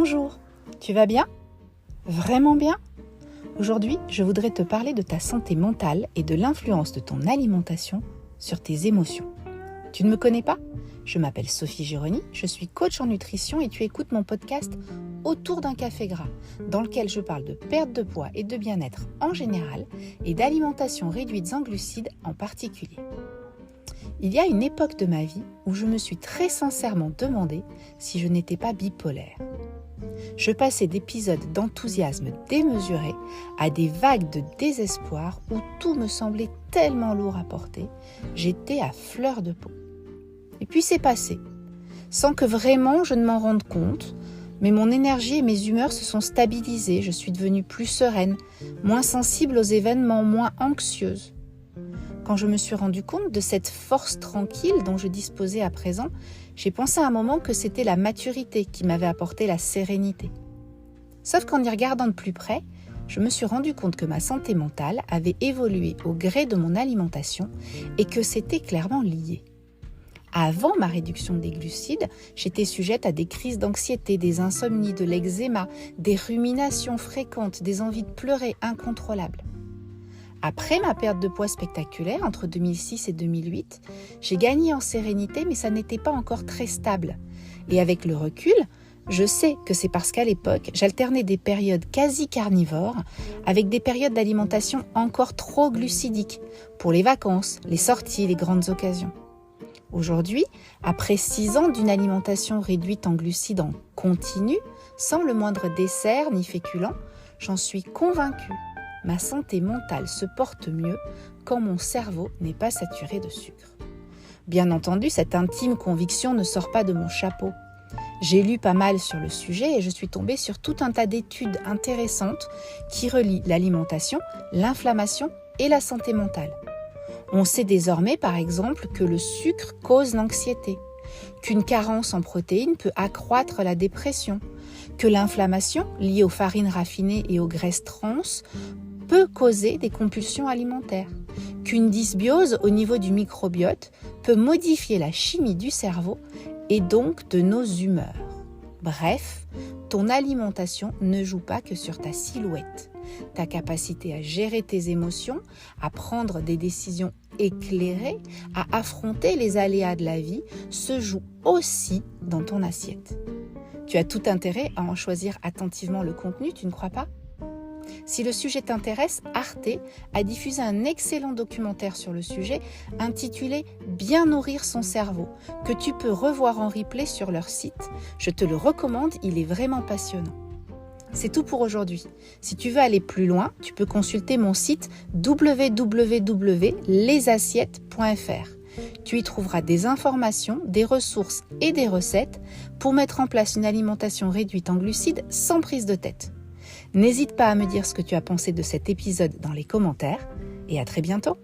Bonjour, tu vas bien? Vraiment bien? Aujourd'hui, je voudrais te parler de ta santé mentale et de l'influence de ton alimentation sur tes émotions. Tu ne me connais pas? Je m'appelle Sophie Gironi, je suis coach en nutrition et tu écoutes mon podcast Autour d'un café gras, dans lequel je parle de perte de poids et de bien-être en général et d'alimentation réduite en glucides en particulier. Il y a une époque de ma vie où je me suis très sincèrement demandé si je n'étais pas bipolaire. Je passais d'épisodes d'enthousiasme démesuré à des vagues de désespoir où tout me semblait tellement lourd à porter, j'étais à fleur de peau. Et puis c'est passé, sans que vraiment je ne m'en rende compte, mais mon énergie et mes humeurs se sont stabilisées, je suis devenue plus sereine, moins sensible aux événements, moins anxieuse. Quand je me suis rendu compte de cette force tranquille dont je disposais à présent, j'ai pensé à un moment que c'était la maturité qui m'avait apporté la sérénité. Sauf qu'en y regardant de plus près, je me suis rendu compte que ma santé mentale avait évolué au gré de mon alimentation et que c'était clairement lié. Avant ma réduction des glucides, j'étais sujette à des crises d'anxiété, des insomnies, de l'eczéma, des ruminations fréquentes, des envies de pleurer incontrôlables. Après ma perte de poids spectaculaire entre 2006 et 2008, j'ai gagné en sérénité, mais ça n'était pas encore très stable. Et avec le recul, je sais que c'est parce qu'à l'époque, j'alternais des périodes quasi carnivores avec des périodes d'alimentation encore trop glucidiques pour les vacances, les sorties, les grandes occasions. Aujourd'hui, après 6 ans d'une alimentation réduite en glucides en continu, sans le moindre dessert ni féculent, j'en suis convaincue. Ma santé mentale se porte mieux quand mon cerveau n'est pas saturé de sucre. Bien entendu, cette intime conviction ne sort pas de mon chapeau. J'ai lu pas mal sur le sujet et je suis tombée sur tout un tas d'études intéressantes qui relient l'alimentation, l'inflammation et la santé mentale. On sait désormais, par exemple, que le sucre cause l'anxiété, qu'une carence en protéines peut accroître la dépression, que l'inflammation, liée aux farines raffinées et aux graisses trans, peut causer des compulsions alimentaires, qu'une dysbiose au niveau du microbiote peut modifier la chimie du cerveau et donc de nos humeurs. Bref, ton alimentation ne joue pas que sur ta silhouette. Ta capacité à gérer tes émotions, à prendre des décisions éclairées, à affronter les aléas de la vie se joue aussi dans ton assiette. Tu as tout intérêt à en choisir attentivement le contenu, tu ne crois pas ? Si le sujet t'intéresse, Arte a diffusé un excellent documentaire sur le sujet intitulé « Bien nourrir son cerveau » que tu peux revoir en replay sur leur site. Je te le recommande, il est vraiment passionnant. C'est tout pour aujourd'hui. Si tu veux aller plus loin, tu peux consulter mon site www.lesassiettes.fr. Tu y trouveras des informations, des ressources et des recettes pour mettre en place une alimentation réduite en glucides sans prise de tête. N'hésite pas à me dire ce que tu as pensé de cet épisode dans les commentaires et à très bientôt.